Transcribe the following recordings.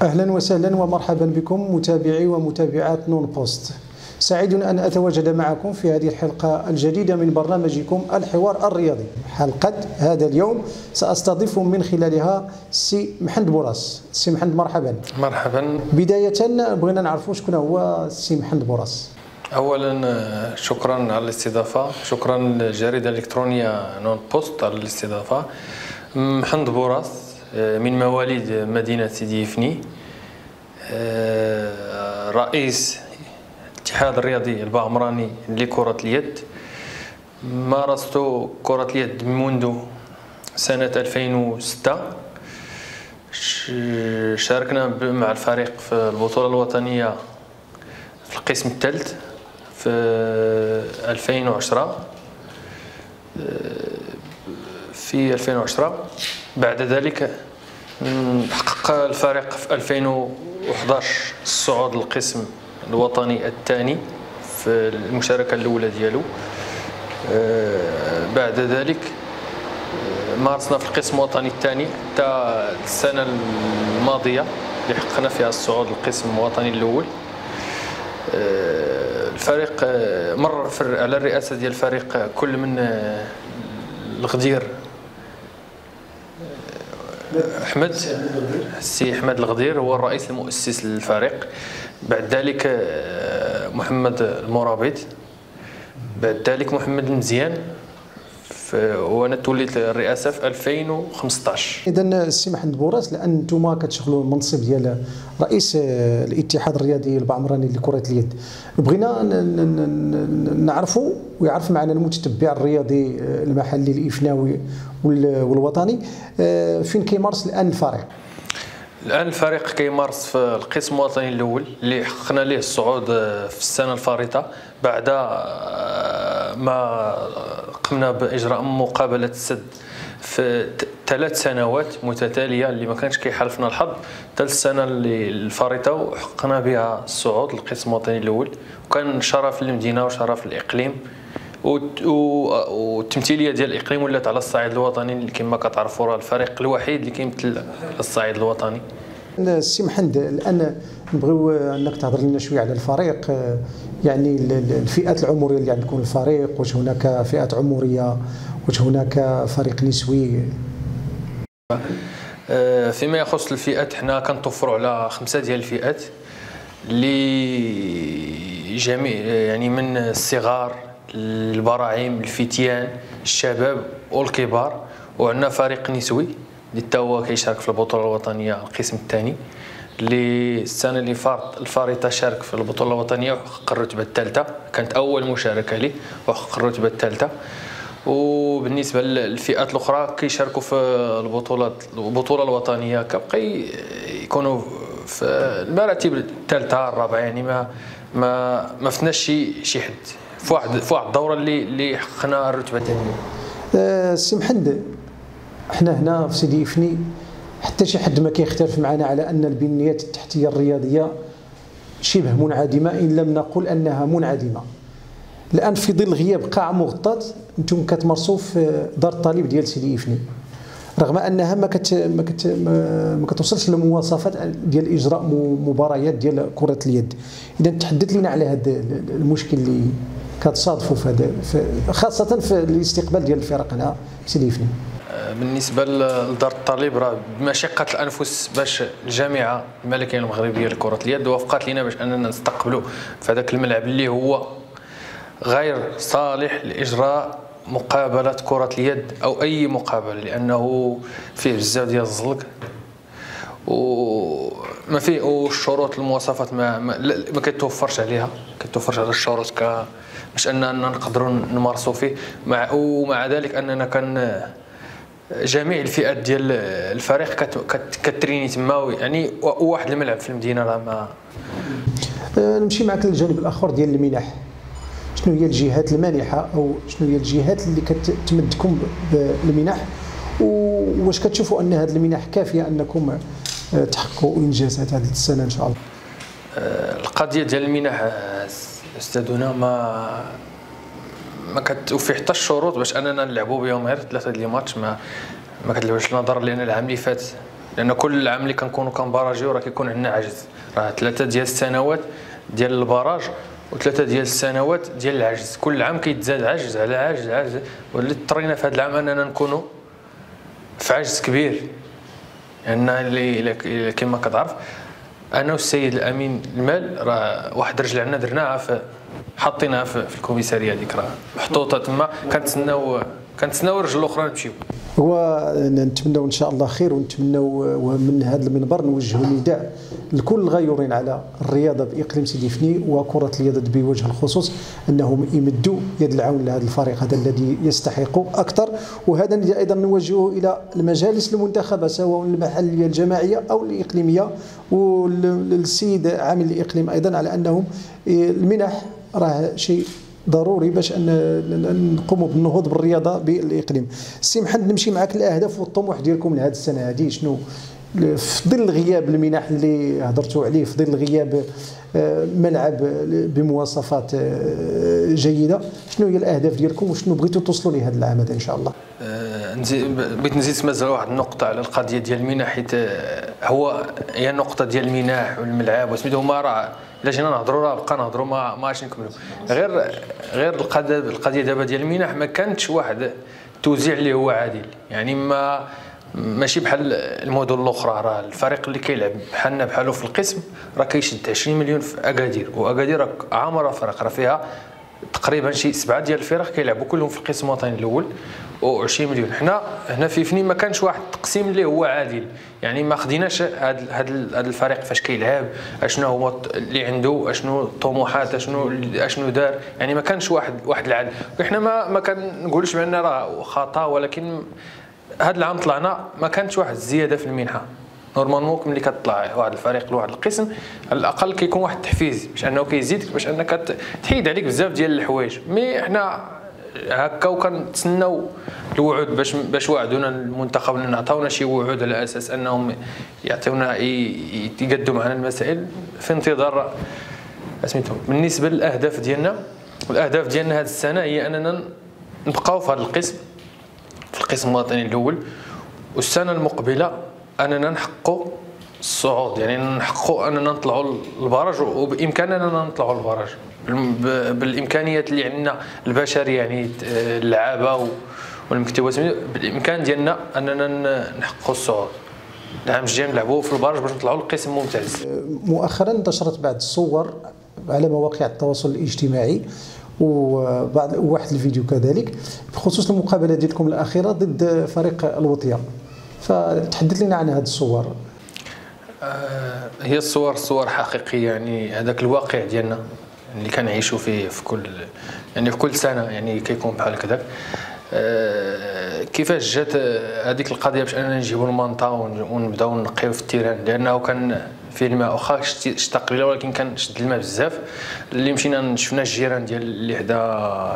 أهلا وسهلا ومرحبا بكم متابعي ومتابعات نون بوست. سعيد أن أتواجد معكم في هذه الحلقة الجديدة من برنامجكم الحوار الرياضي. حلقة هذا اليوم سأستضيف من خلالها السي محمد بوراس. السي محمد مرحبا. مرحبا. بداية بغينا نعرفوا شكون هو السي محمد بوراس. أولا شكرا على الاستضافة، شكرا للجريدة الإلكترونية نون بوست على الاستضافة. محمد بوراس من مواليد مدينة سيدي فني، رئيس الاتحاد الرياضي البعمراني لكرة اليد. مارست كرة اليد منذ سنة 2006. شاركنا مع الفريق في البطولة الوطنية في القسم الثالث في 2010. في 2010 بعد ذلك حقق الفريق في 2011 الصعود للقسم الوطني الثاني في المشاركة الأولى ديالو. بعد ذلك مارسنا في القسم الوطني الثاني حتى السنة الماضية اللي حققنا فيها الصعود للقسم الوطني الأول. الفريق مر على الرئاسة ديال الفريق كل من الغدير أحمد، السي أحمد الغدير هو الرئيس المؤسس للفريق. بعد ذلك محمد المرابط، بعد ذلك محمد المزيان، وانا توليت الرئاسه في 2015. اذا السي محمد بوراس، لان انتم كتشغلوا المنصب ديال رئيس الاتحاد الرياضي البعمراني لكره اليد، بغينا نعرفوا ويعرف معنا المتتبع الرياضي المحلي الافناوي والوطني فين كيمارس الان الفريق. الان الفريق كيمارس في القسم الوطني الاول اللي حققنا ليه الصعود في السنه الفارطه بعد ما قمنا باجراء مقابله السد في 3 سنوات متتاليه اللي ما كانش كيحالفنا الحظ. ثالث سنه اللي الفارطه وحققنا بها الصعود للقسم الوطني الاول، وكان شرف للمدينه وشرف للاقليم، والتمثيليه ديال الاقليم ولات على الصعيد الوطني اللي كما كتعرفوا راه الفريق الوحيد اللي كيمثل على الصعيد الوطني. السي محمد، الان نبغيو انك تهضر لنا شويه على الفريق، يعني الفئات العمريه اللي عندكم الفريق، واش هناك فئات عمريه، واش هناك فريق نسوي؟ فيما يخص الفئات حنا كنتوفروا على 5 ديال الفئات اللي جميع يعني من الصغار، البراعم، الفتيان، الشباب والكبار، وعندنا فريق نسوي اللي حتى هو كيشارك في البطوله الوطنيه القسم الثاني، اللي السنه اللي فاتت الفارطه شارك في البطوله الوطنيه وحقق الرتبه الثالثه، كانت اول مشاركه ليه وحقق الرتبه الثالثه. وبالنسبه للفئات الاخرى كيشاركوا في البطوله الوطنيه كبقى يكونوا في المراتب الثالثه الرابعه، يعني ما فناش شي حد في واحد الدوره اللي حققنا الرتبه الثانيه. سي محمد، احنا هنا في سيدي فني حتى شي حد ما كيختلف معنا على ان البنيات التحتيه الرياضيه شبه منعدمه، ان لم نقل انها منعدمه. الان في ظل غياب قاعه مغطاه انتم كتمارسوا في دار الطالب ديال سيدي فني، رغم انها ما كتوصلش للمواصفات ديال اجراء مباريات ديال كره اليد. اذا تحدث لنا على هذا المشكل اللي كتصادفوا في هذا، خاصه في الاستقبال ديال الفرق هنا في سيدي فني. بالنسبه لدار الطالب راه بمشقه الانفس باش الجامعه الملكيه المغربيه لكره اليد وافقت لنا باش اننا نستقبلوا في هذاك الملعب اللي هو غير صالح لاجراء مقابله كره اليد او اي مقابله، لانه فيه بزاف ديال الزلق وما فيه، والشروط المواصفات ما كتوفرش عليها، كتوفرش على الشروط باش اننا نقدروا نمارسوا فيه. ومع ذلك اننا كان جميع الفئات ديال الفريق كتريني تما، يعني واحد الملعب في المدينه راه ما. نمشي معك للجانب الاخر ديال المنح. شنو هي الجهات المانحه او شنو هي الجهات اللي كتمدكم بالمنح، واش كتشوفوا ان هذه المنح كافيه انكم تحققوا انجازات هذه السنه ان شاء الله؟ القضيه ديال المنح استاذنا ما كتوفي حتى الشروط باش اننا نلعبوا بهم غير 3 ديال الماتش، ما كتلعبش نظرا لان العام اللي فات لان كل عام اللي كنكونوا كنباراجيو راه كيكون عندنا عجز، راه 3 ديال السنوات ديال البراج و3 ديال السنوات ديال العجز، كل عام كيتزاد عجز على عجز واللي اضطرينا في هذا العام اننا نكونوا في عجز كبير. لان اللي كما كتعرف انا والسيد الامين المال راه واحد الرجل عندنا درناها حطيناها في الكوميساريه هذيك، راه محطوطه تما كنتسناو الرجل الاخرى نمشيو. هو نتمنوا ان شاء الله خير، ونتمنوا من هذا المنبر نوجهوا نداء لكل الغيورين على الرياضه باقليم سيدي فني وكره اليد بوجه الخصوص انهم يمدوا يد العون لهذا الفريق هذا الذي يستحق اكثر. وهذا النداء ايضا نوجهه الى المجالس المنتخبه سواء المحليه الجماعيه او الاقليميه، والسيد عامل الاقليم ايضا على انهم المنح راه شيء ضروري باش ان نقوموا بالنهوض بالرياضه بالاقليم. سي محمد نمشي معك الاهداف والطموح ديالكم لهذه السنه هذه، شنو في ظل غياب المنح اللي هضرتوا عليه، في ظل غياب ملعب بمواصفات جيده، شنو هي الاهداف ديالكم وشنو بغيتوا توصلوا لهذا العام هذا ان شاء الله؟ بغيت نزيد مازال واحد النقطه على القضيه ديال المنح، حيت هي النقطه ديال المنح والملعب وسميتو هما راه الا جينا نهضروا راه بقى نهضروا ما عادش نكملوا. غير القضيه دابا ديال المنح ما كانتش واحد التوزيع اللي هو عادل، يعني ماشي بحال المدن الاخرى. راه الفريق اللي كيلعب بحالو في القسم راه كيشد 20 مليون في اكادير، واكادير راه عامره فرق، راه فيها تقريبا شي 7 ديال الفرق كيلعبوا كلهم في القسم الوطني الاول و20 مليون. حنا هنا في فني ما كانش واحد التقسيم اللي هو عادل، يعني ما خديناش هذا الفريق فاش كيلعب اشنو هو اللي عنده، اشنو الطموحات، اشنو دار، يعني ما كانش واحد العدل. وحنا ما كنقولوش بان راه خطا، ولكن هذا العام طلعنا ما كانتش واحد الزياده في المنحه. نورمالمون ملي كتطلع واحد الفريق لواحد القسم على الاقل كيكون واحد التحفيز باش انه كيزيدك، باش انك تحيد عليك بزاف ديال الحوايج. مي حنا هكا وكنتسناو الوعود باش وعدونا المنتخب ان عطاونا شي وعود على اساس انهم يعطيونا يقدوا معنا المسائل في انتظار سميتو. بالنسبه للاهداف ديالنا، والاهداف ديالنا هذه السنه هي اننا نبقاو في هذا القسم، في القسم الوطني الاول، والسنه المقبله اننا نحققوا الصعود، يعني نحققوا اننا نطلعوا للبراج، وبامكاننا نطلعوا للبراج بالامكانيات اللي عندنا البشريه، يعني اللعابه والمكتبات، بالامكان ديالنا اننا نحققوا الصعود. العام الجاي نلعبوا في البراج باش نطلعوا للقسم الممتاز. مؤخرا انتشرت بعض الصور على مواقع التواصل الاجتماعي وواحد الفيديو كذلك بخصوص المقابله ديالكم الاخيره ضد فريق الوطيه، فتحدث لنا عن هذه الصور. هي الصور حقيقيه، يعني هذاك الواقع ديالنا اللي كنعيشوا فيه في كل سنه، يعني كيكون بحال هكذاك. كيفاش جات هذيك القضيه باش اننا نجيبوا المانطا ونبداو نقيو في التيران، لانه كان فيه الماء، واخا شتا قليله ولكن كان شد الماء بزاف. اللي مشينا شفنا الجيران ديال اللي حدا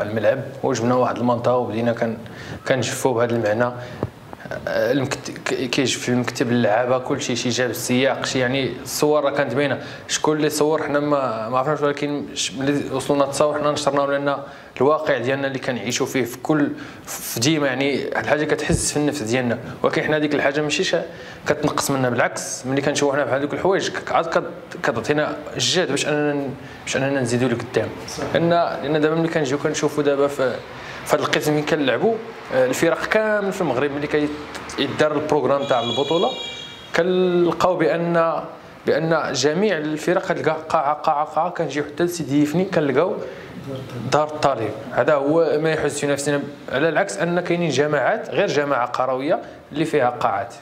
الملعب وجبنا واحد المانطا وبدينا كنجفوا بهذا المعنى. كيجف المكتب اللعابه كلشي، شي جاب السياق، شي يعني الصور راه كانت باينه. شكون اللي صور حنا ما عرفناش، ولكن ملي وصلنا التصاور حنا نشرناه، لان الواقع ديالنا اللي كنعيشوا فيه في ديما، يعني الحاجه كتحس في النفس ديالنا. ولكن حنا ديك الحاجه ماشي كتنقص منا، بالعكس ملي كنشوفوا حنا بحال هذوك الحوايج عاد كتعطينا الجهد باش اننا نزيدوا لقدام. لان دابا ملي كنجيو كنشوفوا دابا في هذا القسم اللي كنلعبوا الفرق كامل في المغرب، ملي كيدار البروغرام تاع البطوله كنلقاو بان جميع الفرق كتلقى قاعه كنجيو حتى لسيدي يفني كنلقاو دار الطالب. هذا هو ما يحس في نفسنا، على العكس ان كاينين جماعات غير جماعه قرويه اللي فيها قاعات.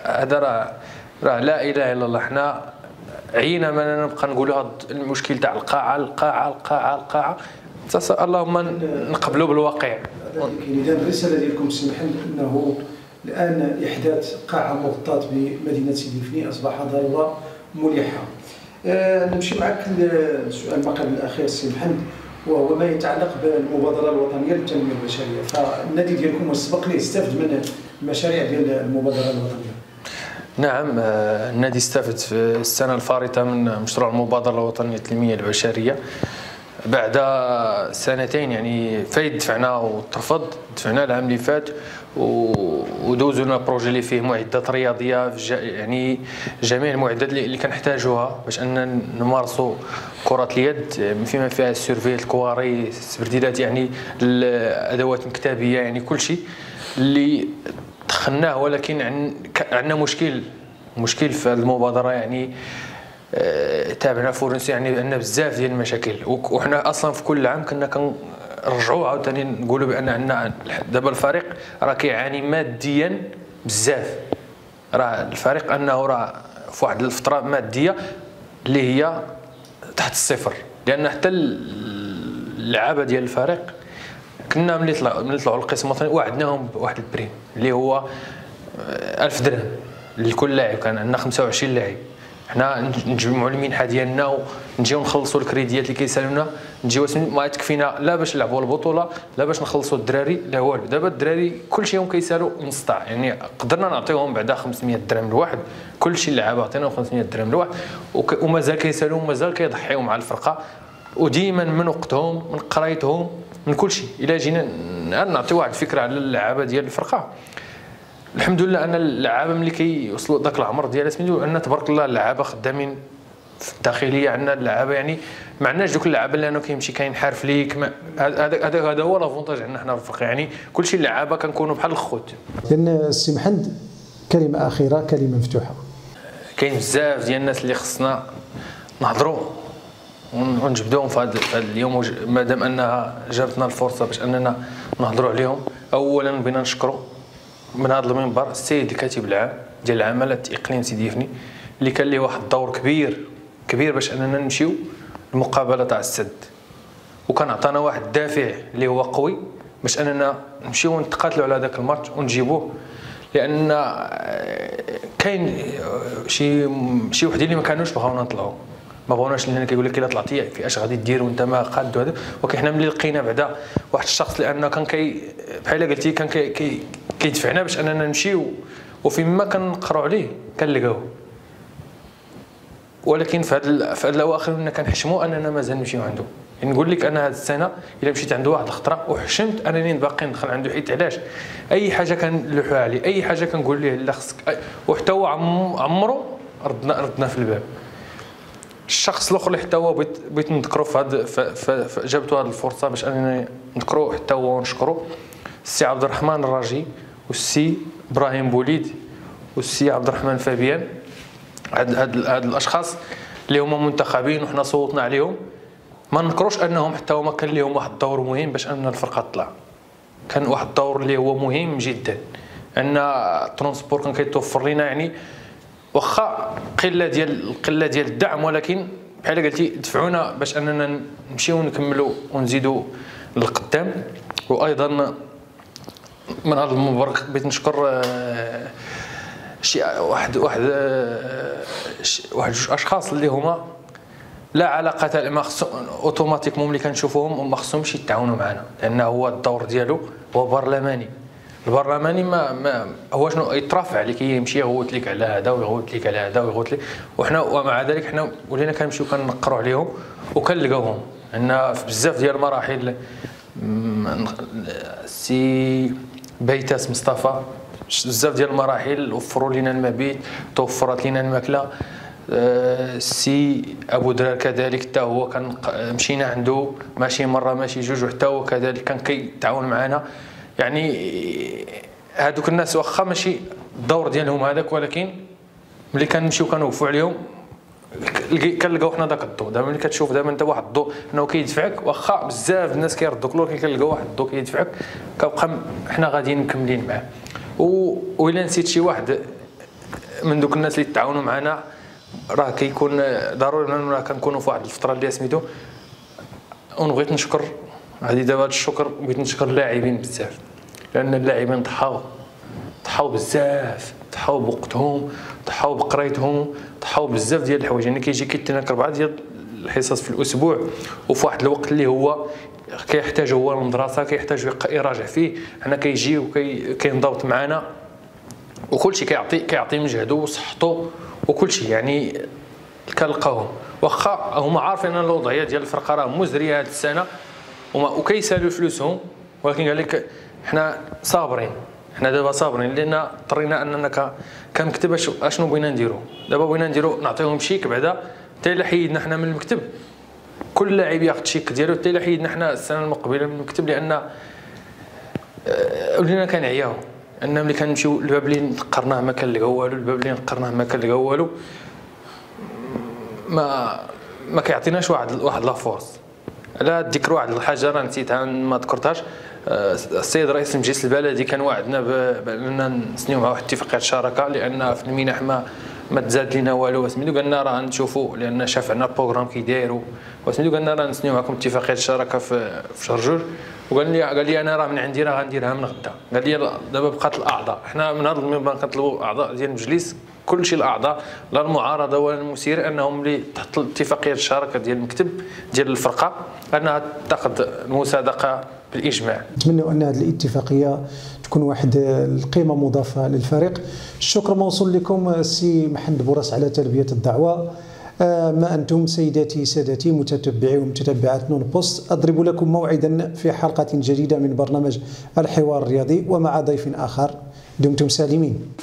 هذا راه لا اله الا الله. حنا عينا ما نبقى نقولوا هذا المشكل تاع القاعه. اللهم نقبلوا بالواقع. اذا الرساله ديالكم سي محمد انه الان احداث قاعه مغطاه بمدينه سيدي فني اصبح ضروره ملحه. نمشي معك للسؤال المقام الاخير سي محمد، وهو ما يتعلق بالمبادره الوطنيه للتنميه البشريه. فالنادي ديالكم والسبق ليه استفد من المشاريع ديال المبادره الوطنيه؟ نعم، النادي استفد في السنه الفارطه من مشروع المبادره الوطنيه للتنميه البشريه. بعد سنتين يعني فايت دفعنا وترفض، دفعنا العام اللي فات ودوزوا لنا بروجي اللي فيه معدات رياضيه يعني جميع المعدات اللي كنحتاجوها باش اننا نمارسوا كره اليد، فيما فيها السيرفي، الكواري، السبرديلات، يعني الادوات المكتبيه، يعني كل شيء اللي دخلناه. ولكن عندنا مشكل في المبادره، يعني تابعنا فورنسي، يعني عندنا بزاف ديال المشاكل. وحنا اصلا في كل عام كنا كنرجعوا عاوتاني نقولوا بان عندنا دابا الفريق راه كيعاني ماديا بزاف. راه الفريق انه راه في واحد الفتره ماديه اللي هي تحت الصفر، لان حتى اللعابه ديال الفريق كنا ملي طلعوا القسم الوطني وعدناهم بواحد البريم اللي هو 1000 درهم لكل لاعب. كان عندنا 25 لاعب، حنا نجمعوا المنحه ديالنا ونجيو نخلصوا الكريديات اللي كيسالونا، نجيو ما تكفينا لا باش نلعبوا البطوله لا باش نخلصوا الدراري لا والو. دابا الدراري كلشي هم كيسالوا نص طاع، يعني قدرنا نعطيهم بعدا 500 درهم لواحد، كلشي اللعابه عطيناهم 500 درهم لواحد، ومازال كيسالوا ومازال كيضحيو مع الفرقه. وديما من وقتهم، من قرايتهم، من كلشي، الا جينا نعطيو واحد الفكره على اللعابه ديال الفرقه. الحمد لله ان اللعابه ملي كيوصلوا ذاك العمر ديال سميتو، ان تبارك الله اللعابه خدامين في الداخليه. عندنا اللعابه يعني ما عندناش دوك اللعابه اللي انه كيمشي كينحرف ليك، هذا هو لافونتاج عندنا حنا في الفرقه، يعني كلشي اللعابه كنكونوا بحال الخوت. لان السي محمد كلمه اخيره، كلمه مفتوحه. كاين بزاف ديال الناس اللي خصنا نهضروا ونجبدوهم في هذا اليوم، مادام انها جابتنا الفرصه باش اننا نهضروا عليهم. اولا بغينا نشكروا من هذا المنبر السيد الكاتب العام ديال العملات اقليم سيدي يفني، اللي كان ليه واحد الدور كبير باش اننا نمشيو المقابله تاع السد، وكان عطانا واحد الدافع اللي هو قوي باش اننا نمشيو نتقاتلوا على هذاك الماتش ونجيبوه. لان كاين شي وحدين اللي ما كانوش بغاونا نطلعوا، ما بغاوناش، لان كيقول لك الا طلعتي في اش غادي دير وانت ما قاد هذا. ولكن حنا ملي لقينا بعدا واحد الشخص لانه كان بحال قلتي كان كيدفعنا باش اننا نمشيو، وفيما كنقراو عليه كنلقاوه. ولكن في هذا الاواخر كنا كنحشموا اننا مازال نمشيو عنده. يعني نقول لك انا هذه السنه الا مشيت عنده واحد الخطره وحشمت انني باقي ندخل عنده، حيت علاش اي حاجه كنلوحوها عليه، اي حاجه كنقول ليه لا خصك، وحتى هو عمرو ردنا في الباب. الشخص الاخر اللي حتى هو بغيت نذكرو في هذا، جابتو هذه الفرصه باش اننا نذكرو حتى هو ونشكرو، السي عبد الرحمن الراجي والسي ابراهيم بوليد والسي عبد الرحمن فابيان. هاد الاشخاص اللي هما منتخبين وحنا صوتنا عليهم، ما نكروش انهم حتى هما كان لهم واحد الدور مهم باش ان الفرقه تطلع. كان واحد الدور اللي هو مهم جدا، ان الترونسبور كان كيتوفر لنا، يعني واخا قله ديال الدعم، ولكن بحال قلتي دفعونا باش اننا نمشيو نكملوا ونزيدوا للقدام. وايضا من هذا المنبر بغيت نشكر شي واحد جوج اشخاص اللي هما لا علاقه لهم، اوتوماتيك ملي كنشوفوهم ما خصهمش يتعاونوا معنا، لان هو الدور ديالو هو برلماني. البرلماني ما هو شنو يترافع عليك، يمشي يغوت لك على هذا ويغوت لك على هذا ويغوت لك، وحنا ومع ذلك حنا ولينا كنمشيو كنقروا عليهم وكنلقاوهم. عندنا في بزاف ديال المراحل سي بيتاس مصطفى، بزاف ديال المراحل وفروا لنا المبيت، توفرت لنا الماكله. السي ابو درار كذلك حتى هو كان مشينا عنده ماشي مره ماشي جوج، وحتى هو كذلك كان كيتعاون معنا. يعني هذوك الناس واخا ماشي الدور ديالهم هذاك، ولكن ملي كنمشيو كنوقفوا عليهم كنلقاو حنا داك الضوء. دابا ملي كتشوف دابا انت واحد الضوء انه كيدفعك، واخا بزاف الناس كيردوك له، ولكن كنلقاو واحد الضوء كيدفعك، كنبقى حنا غاديين مكملين معاه. وإلا نسيت شي واحد من دوك الناس اللي تعاونوا معنا، راه كيكون ضروري اننا كنكونوا في واحد الفتره اللي سميتو. ونبغيت نشكر هذه دابا الشكر، بغيت نشكر اللاعبين بزاف، لان اللاعبين ضحاو بزاف، ضحاو بوقتهم، ضحاو بقرايتهم، ضحاو بزاف ديال الحوايج. يعني كيجي كيتناك 4 ديال الحصص في الاسبوع، وفي واحد الوقت اللي هو كيحتاج هو المدرسه، كيحتاج يراجع فيه، حنا كيجي وكينضبط معنا، وكلشي كيعطي مجهده وصحته وكلشي، يعني كنلقاوهم. واخا هما عارفين ان الوضعيه ديال الفرقه راه مزريه هذه السنه وكيسالوا فلوسهم، ولكن قال لك حنا صابرين، حنا دابا صابرين لان اضطرينا اننا كمكتب اشنو بغينا نديرو. دابا بغينا نديرو نعطيهم شيك بعدا حتى الا حيدنا حنا من المكتب كل لاعب ياخذ شيك ديالو، حتى الا حيدنا حنا السنه المقبله من المكتب، لان ولينا كنعياو ان ملي كنمشيو الباب اللي نقرناه ما كنلقاو والو، الباب اللي نقرناه ما كنلقاو والو، ما كيعطيناش واحد لا فورس. على تذكر واحد الحاجه راه نسيتها ما ذكرتهاش، السيد رئيس المجلس البلدي كان وعدنا باننا نسنيو معاه اتفاقيه شراكه، لان في المنح ما تزاد لينا والو، وسميتو قالنا راه نشوفوا لان شاف عندنا البروغرام كيدايروا، وسميتو قالنا راه نسنيو معكم اتفاقيه الشراكه في شهر جوج. وقال لي انا راه من عندي راه غنديرها من غدا. قال لي دابا بقات الاعضاء، حنا من هذا المنبر كنطلبوا اعضاء ديال المجلس كلشي الاعضاء لا المعارضه ولا المسير انهم اللي تحت اتفاقيه الشراكه ديال المكتب ديال الفرقه انها تاخذ المصادقه بالاجماع. نتمنى ان هذه الاتفاقيه تكون واحد القيمه مضافه للفريق. الشكر موصول لكم السي محمد بوراس على تلبيه الدعوه. ما أنتم سيداتي سادتي متتبعي ومتتبعات نون بوست، أضرب لكم موعدا في حلقة جديدة من برنامج الحوار الرياضي ومع ضيف آخر. دمتم سالمين.